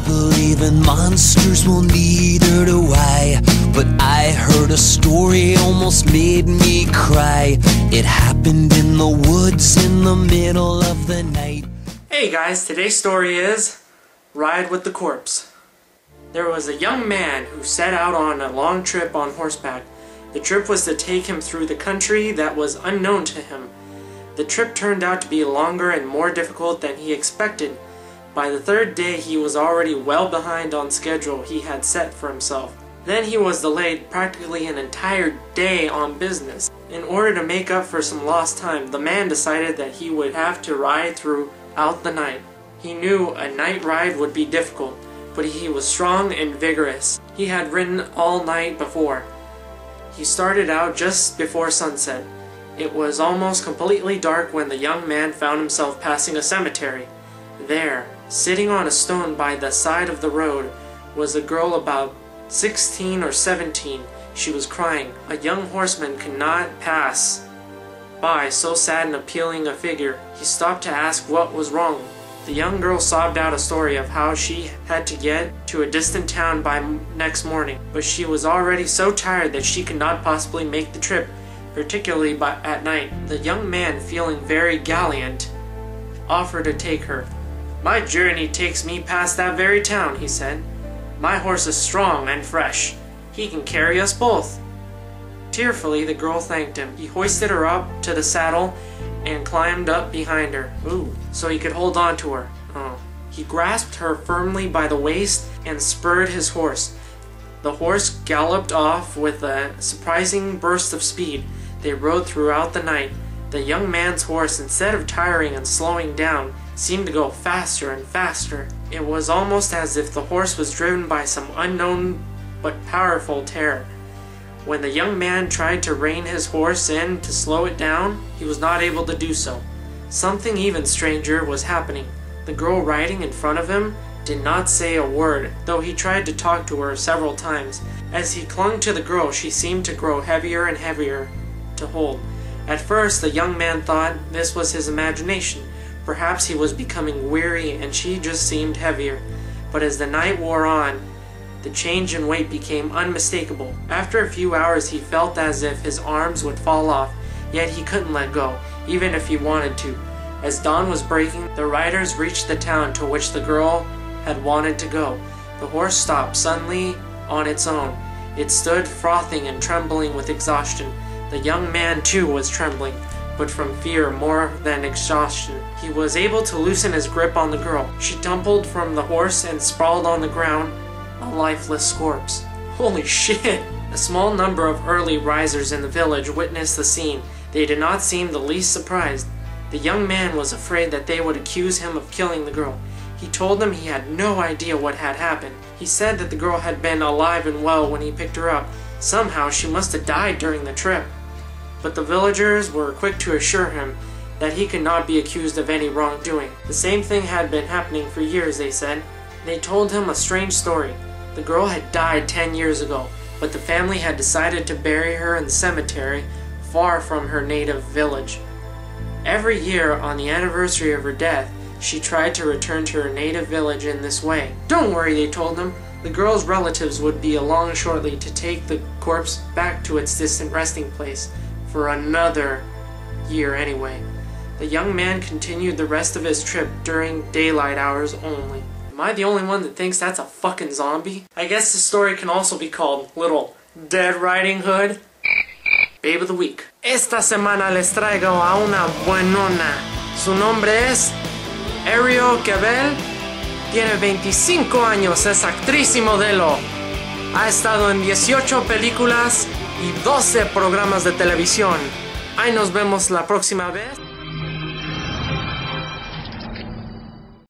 believe in monsters, well neither do I. But I heard a story almost made me cry. It happened in the woods in the middle of the night. Hey guys, today's story is Ride with the Corpse. There was a young man who set out on a long trip on horseback. The trip was to take him through the country that was unknown to him. The trip turned out to be longer and more difficult than he expected. By the third day he was already well behind on schedule he had set for himself. Then he was delayed practically an entire day on business. In order to make up for some lost time, the man decided that he would have to ride throughout the night. He knew a night ride would be difficult, but he was strong and vigorous. He had ridden all night before. He started out just before sunset. It was almost completely dark when the young man found himself passing a cemetery. There, sitting on a stone by the side of the road, was a girl about 16 or 17. She was crying. A young horseman could not pass by so sad and appealing a figure. He stopped to ask what was wrong. The young girl sobbed out a story of how she had to get to a distant town by next morning, but she was already so tired that she could not possibly make the trip, particularly at night. The young man, feeling very gallant, offered to take her. "My journey takes me past that very town," he said. "My horse is strong and fresh. He can carry us both." Tearfully, the girl thanked him. He hoisted her up to the saddle and climbed up behind her, so he could hold on to her. He grasped her firmly by the waist and spurred his horse. The horse galloped off with a surprising burst of speed. They rode throughout the night. The young man's horse, instead of tiring and slowing down, seemed to go faster and faster. It was almost as if the horse was driven by some unknown but powerful terror. When the young man tried to rein his horse in to slow it down, he was not able to do so. Something even stranger was happening. The girl riding in front of him did not say a word, though he tried to talk to her several times. As he clung to the girl, she seemed to grow heavier and heavier to hold. At first, the young man thought this was his imagination. Perhaps he was becoming weary and she just seemed heavier. But as the night wore on, the change in weight became unmistakable. After a few hours he felt as if his arms would fall off, yet he couldn't let go, even if he wanted to. As dawn was breaking, the riders reached the town to which the girl had wanted to go. The horse stopped suddenly on its own. It stood frothing and trembling with exhaustion. The young man too was trembling, but from fear more than exhaustion. He was able to loosen his grip on the girl. She tumbled from the horse and sprawled on the ground, a lifeless corpse. Holy shit! A small number of early risers in the village witnessed the scene. They did not seem the least surprised. The young man was afraid that they would accuse him of killing the girl. He told them he had no idea what had happened. He said that the girl had been alive and well when he picked her up. Somehow she must have died during the trip. But the villagers were quick to assure him that he could not be accused of any wrongdoing. The same thing had been happening for years, they said. They told him a strange story. The girl had died 10 years ago, but the family had decided to bury her in the cemetery far from her native village. Every year, on the anniversary of her death, she tried to return to her native village in this way. "Don't worry," they told them. The girl's relatives would be along shortly to take the corpse back to its distant resting place, for another year anyway. The young man continued the rest of his trip during daylight hours only. Am I the only one that thinks that's a fucking zombie? I guess the story can also be called Little Dead Riding Hood. Babe of the Week. Esta semana les traigo a una buenona. Su nombre es Ariel Cabell. Tiene 25 años, es actriz y modelo. Ha estado en 18 películas y 12 programas de televisión. Ahí nos vemos la próxima vez.